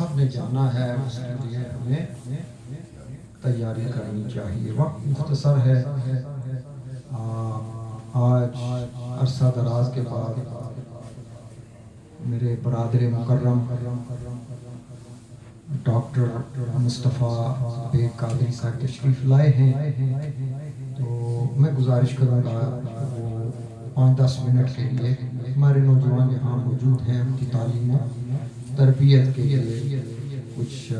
سب نے جانا ہے، اس کے لیے ہمیں تیاری کرنی چاہیے۔ وقت مختصر ہے، آج عرصہ دراز کے بعد میرے برادر مکرم ڈاکٹر مصطفیٰ بیگ قادری صاحب تشریف لائے ہیں، تو میں گزارش کروں گا وہ 5-10 منٹ کے لیے ہمارے نوجوان یہاں موجود ہیں، ان کی تعلیم و تربیت کے لیے کچھ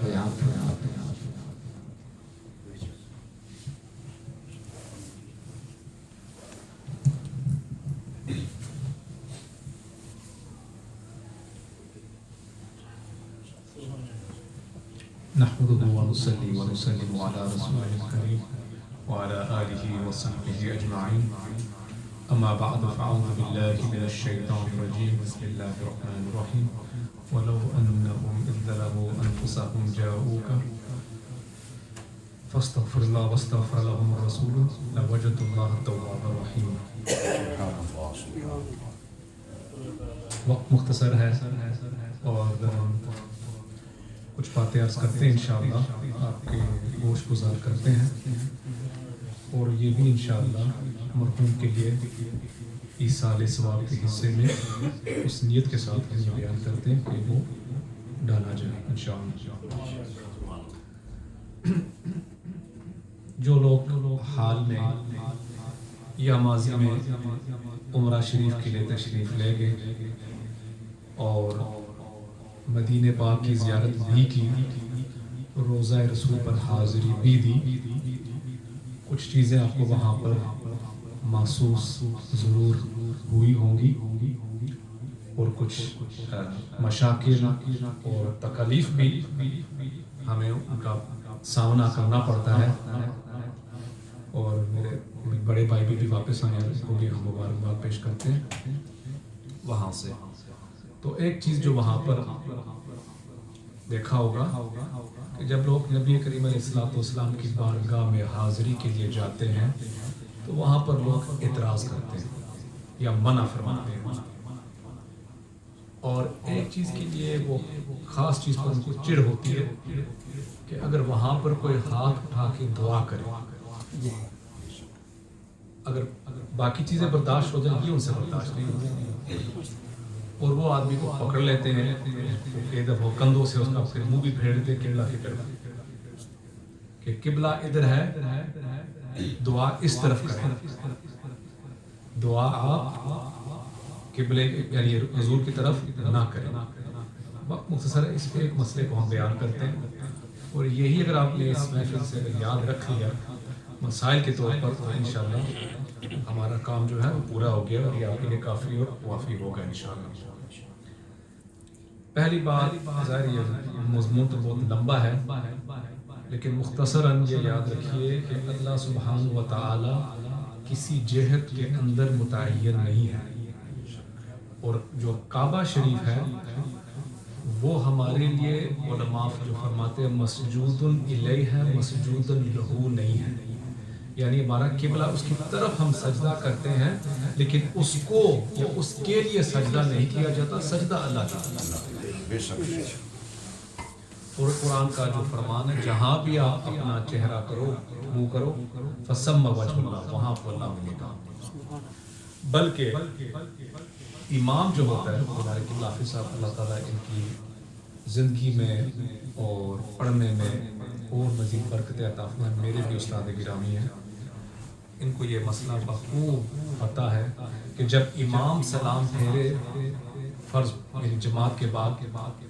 بیان فرماتے ہیں۔ نحمده ونصلي ونسلم على رسوله الكريم وعلى آله وصحبه أجمعين، أما بعد فأعوذ بالله من الشيطان الرجيم، بسم الله الرحمن الرحيم، ولو أنهم إذ ظلموا أنفسهم جاءوك فاستغفر الله واستغفر لهم الرسول لوجدوا الله توابا رحيما۔ وقت مختصر ہے اور کچھ باتیں عرض کرتے ہیں انشاءاللہ، آپ کے گوش گزار کرتے ہیں، اور یہ بھی انشاءاللہ مرحوم کے لیے ایصال ثواب کے حصے میں اس نیت کے ساتھ ہم بیان کرتے ہیں کہ وہ ڈالا جائے انشاءاللہ۔ جو لوگ حال میں یا ماضی میں عمرہ شریف کے لیے تشریف لے گئے اور مدینہ پاک کی زیارت بھی کی، روضہ رسول پر حاضری بھی دی، کچھ چیزیں آپ کو وہاں پر محسوس ضرور ہوئی ہوں گی، اور کچھ مشاکل اور تکالیف بھی ہمیں ان کا سامنا کرنا پڑتا ہے، اور میرے بڑے بھائی بھی واپس آئے ہیں، ان کو بھی ہم مبارکباد پیش کرتے ہیں وہاں سے۔ تو ایک چیز جو وہاں پر دیکھا ہوگا کہ جب لوگ نبی کریم علیہ السلام کی بارگاہ میں حاضری کے لیے جاتے ہیں تو وہاں پر لوگ اعتراض کرتے ہیں یا منع فرماتے ہیں، اور ایک چیز کے لیے وہ خاص چیز پر ان کو چڑ ہوتی ہے کہ اگر وہاں پر کوئی ہاتھ اٹھا کے دعا کرے، اگر باقی چیزیں برداشت ہو جائیں، یہ ان سے برداشت نہیں ہوتی، اور وہ آدمی کو پکڑ لیتے ہیں، ایک دفعہ کندھوں سے اس کا پھر منہ بھی پھیر دیتے قبلہ کی طرف کہ قبلہ ادھر ہے، دعا اس طرف کریں، دعا آپ قبلے یعنی حضور کی طرف نہ کریں۔ وقت مختصر ہے، اس پہ ایک مسئلے کو ہم بیان کرتے ہیں، اور یہی اگر آپ نے اس محفل سے یاد رکھ لیا مسائل کے طور پر تو انشاءاللہ ہمارا کام جو ہے وہ پورا ہو گیا، اور یہ آپ کے لیے کافی اور وافی ہوگا انشاءاللہ۔ پہلی بات، ظاہر یہ مضمون تو بہت لمبا ہے، لیکن مختصراً یہ یاد رکھیے کہ اللہ سبحانہ و تعالی کسی جہت کے اندر متعین نہیں ہے، اور جو کعبہ شریف ہے وہ ہمارے لیے علماء جو فرماتے ہیں مسجود الیہ ہے، مسجود لہو نہیں ہے، یعنی ہمارا قبلہ اس کی طرف ہم سجدہ کرتے ہیں، لیکن اس کو یا اس کے لیے سجدہ نہیں کیا جاتا، سجدہ اللہ کا۔ اور قرآن کا جو فرمان ہے جہاں بھی آپ اپنا چہرہ کرو، منہ کرو، فثم وجہ اللہ، وہاں پر اللہ ملے گا۔ بلکہ امام جو ہوتا ہے ہمارے قبلہ حافظ صاحب، اللہ تعالیٰ ان کی زندگی میں اور پڑھنے میں اور مزید برکت عطا فرمائے، میرے بھی استاد گرامی ہیں، ان کو یہ مسئلہ بخوب پتہ ہے کہ جب امام سلام پھیرے فرض یعنی جماعت کے بعد،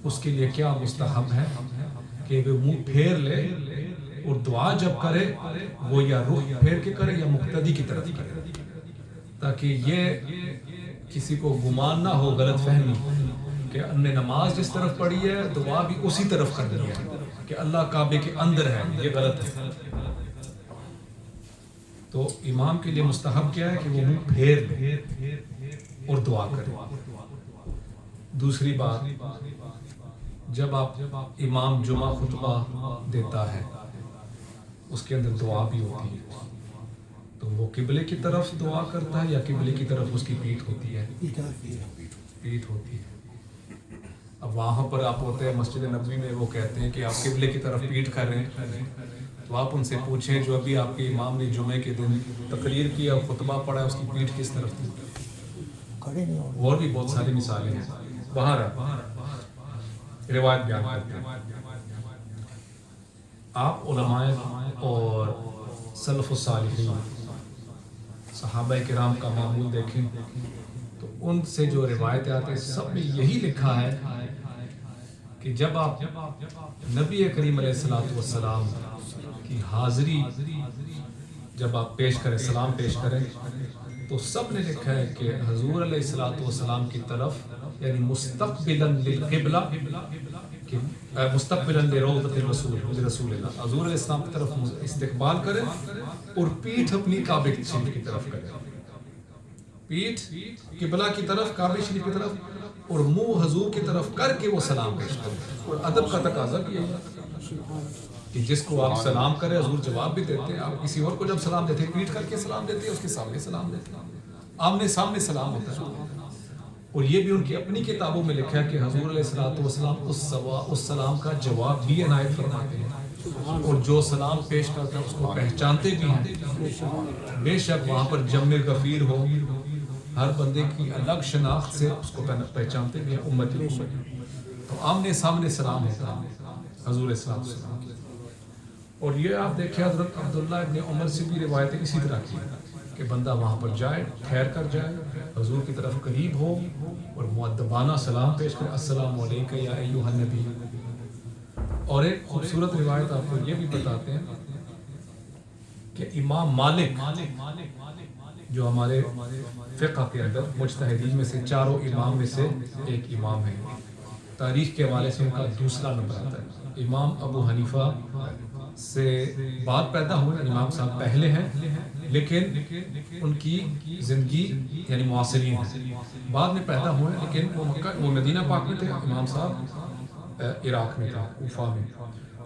اس کے لیے کیا مستحب ہے کہ وہ منہ پھیر لے، اور دعا جب کرے وہ یا رخ پھیر کے کرے یا مقتدی کی طرف کرے، تاکہ یہ کسی کو گمان نہ ہو، غلط فہمی کہ ہم نے نماز جس طرف پڑھی ہے دعا بھی اسی طرف کرنی ہے کہ اللہ کعبے کے اندر ہے، یہ غلط ہے۔ تو امام کے لیے مستحب کیا ہے کہ وہ منہ پھیر لے اور دعا کرے۔ دوسری بات، جب آپ امام جمعہ خطبہ دیتا ہے اس کے اندر دعا بھی ہوتی ہے، تو وہ قبلے کی طرف دعا کرتا ہے یا قبلے کی طرف اس کی پیٹھ ہوتی ہے؟ پیٹھ ہوتی ہے۔ اب وہاں پر آپ ہوتے ہیں مسجد نبوی میں، وہ کہتے ہیں کہ آپ قبلے کی طرف پیٹھ کر رہے ہیں، تو آپ ان سے پوچھیں جو ابھی آپ کے امام نے جمعے کے دن تقریر کیا اور خطبہ پڑھا اس کی پیٹھ کس طرف تھی؟ اور بھی بہت ساری مثالیں ہیں. وہاں روایت بیان کرتے ہیں. آپ علماء اور سلف الصالحین صحابہ کرام کا معمول دیکھیں تو ان سے جو روایتیں آتی ہیں سب میں یہی لکھا ہے کہ جب آپ نبی کریم علیہ الصلوۃ والسلام کی حاضری جب آپ پیش کریں، سلام پیش کریں، تو سب نے لکھا ہے کہ حضور علیہ الصلوۃ والسلام کی طرف یعنی مستقبلاً للقبلہ، کہ مستقبلاً لروضۃ الرسول رسول اللہ، حضور علیہ السلام کی طرف استقبال کریں اور پیٹھ اپنی کعبہ شریف کی طرف کریں، پیٹھ قبلہ کی طرف، کعبہ شریف کی طرف، اور منہ حضور کی طرف کر کے وہ سلام پیش کریں. اور ادب کا تقاضا بھی ہے کہ جس کو آپ سلام کریں حضور جواب بھی دیتے ہیں. آپ کسی اور کو جب سلام دیتے ہیں پیٹھ کر کے سلام دیتے ہیں، اس کے سامنے سلام دیتے ہیں، آمنے سامنے سلام ہوتا ہے. اور یہ بھی ان کی اپنی کتابوں میں لکھا ہے کہ حضور علیہ الصلوۃ والسلام اس سلام کا جواب بھی عنایت فرماتے ہیں، اور جو سلام پیش کرتے ہیں اس کو پہچانتے بھی ہیں. بے شک وہاں پر جم غفیر ہو، ہر بندے کی الگ شناخت سے اس کو پہچانتے بھی ہیں امتی. تو آمنے سامنے سلام ہوتا ہے حضور علیہ السلام. اور یہ آپ دیکھیں حضرت عبداللہ ابن عمر سے بھی روایتیں اسی طرح کی کہ بندہ وہاں پر جائے، ٹھہر کر جائے، حضور کی طرف قریب ہو اور مؤدبانہ سلام پیش کرے، السلام علیکم یا ایھا النبی. اور ایک خوبصورت روایت آپ کو یہ بھی بتاتے ہیں کہ امام مالک جو ہمارے فقہ کے اندر مجتہدین میں سے چاروں امام میں سے ایک امام ہے، تاریخ کے حوالے سے ان کا دوسرا نمبر آتا ہے. امام ابو حنیفہ سے بعد پیدا ہوئے، امام صاحب پہلے ہیں، لیکن ان کی زندگی یعنی معاصرین ہیں، بعد میں پیدا ہوئے، لیکن وہ مدینہ پاک میں تھے، امام صاحب عراق میں تھا، کوفہ میں.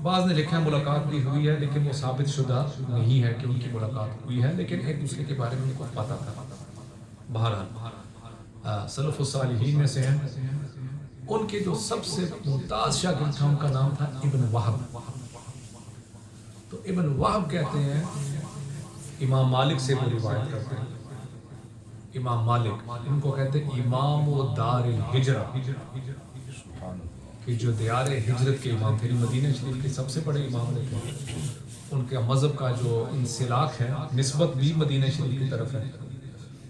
بعض نے لکھا ملاقات بھی ہوئی ہے، لیکن وہ ثابت شدہ نہیں ہے کہ ان کی ملاقات ہوئی ہے، لیکن ایک دوسرے کے بارے میں ان کو پتہ تھا. بہرحال سلف الصالحین میں سے ہیں. ان کے جو سب سے ممتاز شاگرد تھا ان کا نام تھا ابن وہب. تو ابن وہب کہتے ہیں امام مالک سے وہ روایت کرتے ہیں. امام مالک ان کو کہتے ہیں امام و دار الہجرہ، کہ جو دیار ہجرت کے امام تھے، مدینہ شریف کے سب سے بڑے امام تھے. ان کے مذہب کا جو انسلاک ہے، نسبت بھی مدینہ شریف کی طرف ہے.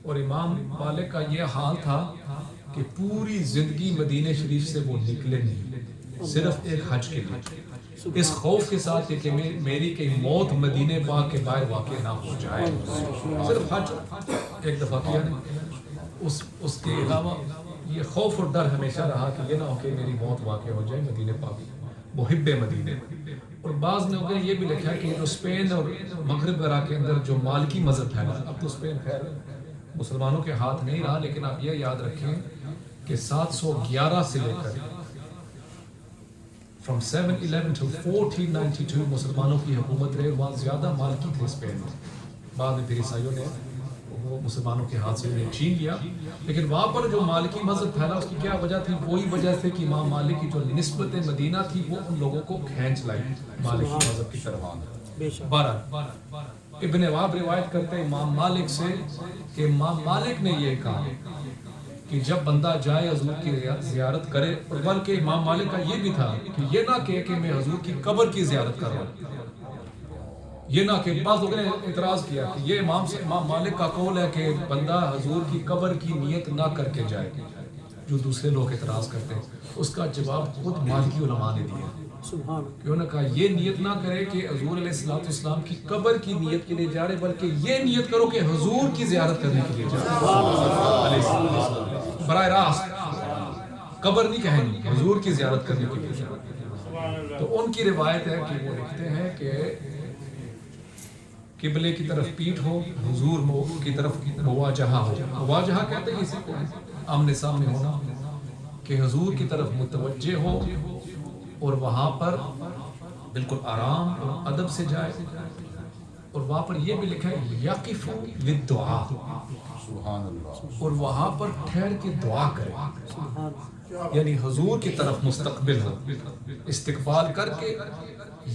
اور امام مالک کا یہ حال تھا کہ پوری زندگی مدینہ شریف سے وہ نکلے نہیں، صرف ایک حج کے لیے، اس خوف کے ساتھ کہ میری کہیں موت مدینہ پاک کے باہر واقع نہ ہو جائے. صرف حج ایک دفعہ کیا نہیں، اس کے علاوہ یہ خوف اور ڈر ہمیشہ رہا کہ یہ نہ ہو کہ میری موت واقع ہو جائے مدینہ پاک، محب مدینہ. اور بعض نے یہ بھی لکھا کہ جو اسپین اور مغرب وغیرہ کے اندر جو مالکی مذہب ہے، اب تو اسپین خیر مسلمانوں کے ہاتھ نہیں رہا، لیکن آپ یہ یاد رکھیں کہ 711 سے لے کر from 711 to 1492 مسلمانوں کی حکومت رہے. وہاں زیادہ مالکی تھے اسپین میں، بعد میں پھر عیسائیوں نے وہ مسلمانوں کے ہاتھ سے انہیں چھین لیا. لیکن وہاں پر جو مالکی مذہب پھیلا اس کی کیا وجہ تھی؟ وہی وجہ سے کہ امام مالک کی جو نسبت مدینہ تھی وہ ان لوگوں کو کھینچ لائی مالکی مذہب کی طرف. بہرحال ابن وہب روایت کرتے ہیں امام مالک سے کہ امام مالک نے یہ کہا کہ جب بندہ جائے حضور کی زیارت کرے، اور بلکہ امام مالک کا یہ بھی تھا کہ یہ نہ کہے کہ میں حضور کی قبر کی زیارت کر رہا ہوں، یہ نہ کہ بعض لوگوں نے اعتراض کیا کہ یہ امام مالک کا قول ہے کہ بندہ حضور کی قبر کی نیت نہ کر کے جائے، جو دوسرے لوگ اعتراض کرتے ہیں. اس کا جواب خود مالکی علماء نے دیا کہ انہوں نے کہا یہ نیت نہ کرے کہ حضور علیہ السلام کی قبر کی نیت کے لیے جا رہے، بلکہ یہ نیت کرو کہ حضور کی زیارت کرنے کے لیے جا رہے. براہ راست قبر نہیں کہیں گے، حضور کی زیارت کرنے کے لیے جا رہے. تو ان کی روایت ہے کہ وہ لکھتے ہیں کہ قبلے کی طرف پیٹھ ہو، حضور کی طرف مواجہہ ہو. مواجہہ کہتے ہیں اسی کو، آمنے سامنے ہونا، کہ حضور کی طرف متوجہ ہو اور وہاں پر بالکل آرام اور ادب سے جائے اور وہاں پر یہ بھی لکھا ہے یقف للدعاء، سبحان اللہ، اور وہاں پر ٹھہر کے دعا کرے، یعنی حضور کی طرف مستقبل ہو، استقبال کر کے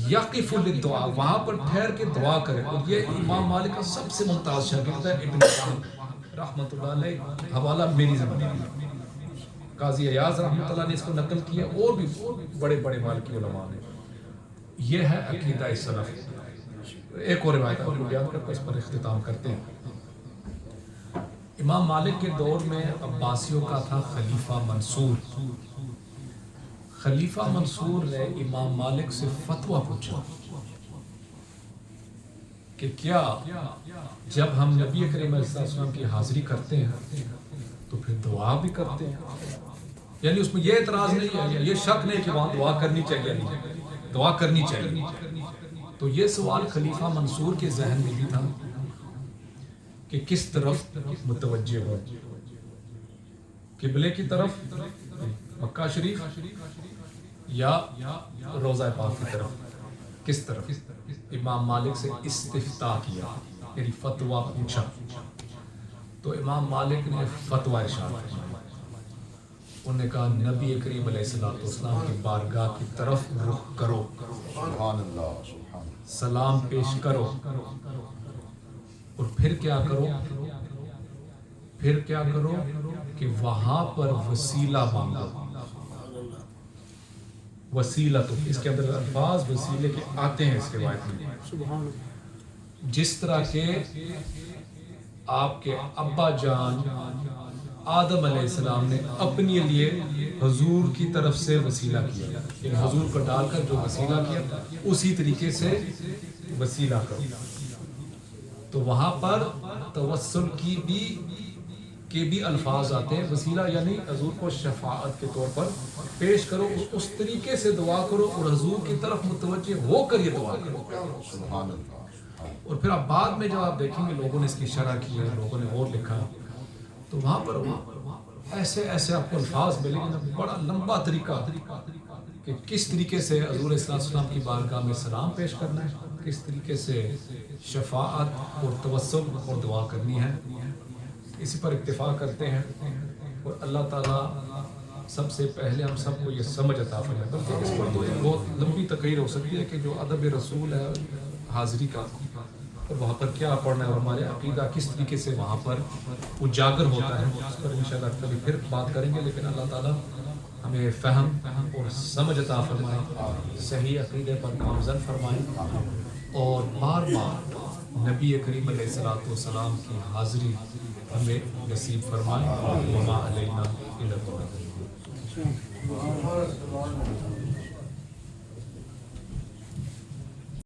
یقف للدعاء، وہاں پر ٹھہر کے دعا کرے. اور یہ امام مالک کا سب سے ممتاز شاگرد ہے ابن وہب رحمۃ اللہ علیہ، حوالہ میری زبان. قاضی ایاز رحمۃ اللہ نے اس کو نقل کیا، اور بھی بڑے بڑے مالکی علماء نے. یہ ہے عقیدہ سلف. ایک اور روایت آپ کو بیان کرتے اس پر اختتام کرتے ہیں. امام مالک کے دور میں عباسیوں کا تھا خلیفہ منصور. خلیفہ منصور نے امام مالک سے فتویٰ پوچھا کہ کیا جب ہم نبی کریم علیہ السلام کی حاضری کرتے ہیں تو پھر دعا بھی کرتے ہیں؟ یعنی اس میں یہ اعتراض نہیں ہے، یہ شک نہیں کہ وہاں دعا کرنی چاہیے، نہیں دعا کرنی چاہیے. تو یہ سوال خلیفہ منصور کے ذہن میں بھی تھا کہ کس طرف متوجہ ہو، قبلے کی طرف مکہ شریف یا روضہ پاک کی طرف، کس طرف. امام مالک سے استفتاء کیا، یعنی فتویٰ پوچھا. تو امام مالک نے فتویٰ ارشاد فرمایا. انہوں نے کہا نبی کریم علیہ السلام کی بارگاہ کی طرف رخ کرو، سبحان اللہ، سبحان اللہ، سلام پیش کرو، اور پھر کیا کرو، پھر کیا کرو کہ وہاں پر وسیلہ مانگو. وسیلہ، تو اس کے اندر الفاظ وسیلے کے آتے ہیں اس روایت میں. جس طرح کے آپ کے ابا جان آدم علیہ السلام نے اپنے لیے حضور کی طرف سے وسیلہ کیا، یعنی حضور کو ڈال کر جو وسیلہ کیا اسی طریقے سے وسیلہ کرو. تو وہاں پر توسل کے بھی الفاظ آتے ہیں. وسیلہ یعنی حضور کو شفاعت کے طور پر پیش کرو، اس طریقے سے دعا کرو اور حضور کی طرف متوجہ ہو کر یہ دعا کرو. سبحان اللہ. اور پھر آپ بعد میں جب آپ دیکھیں گے لوگوں نے اس کی شرح کی ہے، لوگوں نے اور لکھا، تو وہاں پر ایسے ایسے آپ کو الفاظ ملیں گے، بڑا لمبا طریقہ کہ کس طریقے سے حضور صلی اللہ علیہ وسلم کی بارگاہ میں سلام پیش کرنا ہے، کس طریقے سے شفاعت اور توسل اور دعا کرنی ہے. اسی پر اکتفا کرتے ہیں. اور اللہ تعالیٰ سب سے پہلے ہم سب کو یہ سمجھ عطا فرمائے. بلکہ اس پر تو ایک بہت لمبی تقریر ہو سکتی ہے کہ جو ادب رسول ہے حاضری کا، اور وہاں پر کیا پڑھنا ہے اور ہمارے عقیدہ کس طریقے سے وہاں پر اجاگر ہوتا ہے، اس پر انشاءاللہ کبھی پھر بات کریں گے. لیکن اللہ تعالیٰ ہمیں فہم اور سمجھ عطا فرمائے، صحیح عقیدے پر گامزن فرمائے، اور بار بار نبی کریم علیہ الصلوۃ والسلام کی حاضری ہمیں نصیب فرمائے. وما علینا الا البلاغ.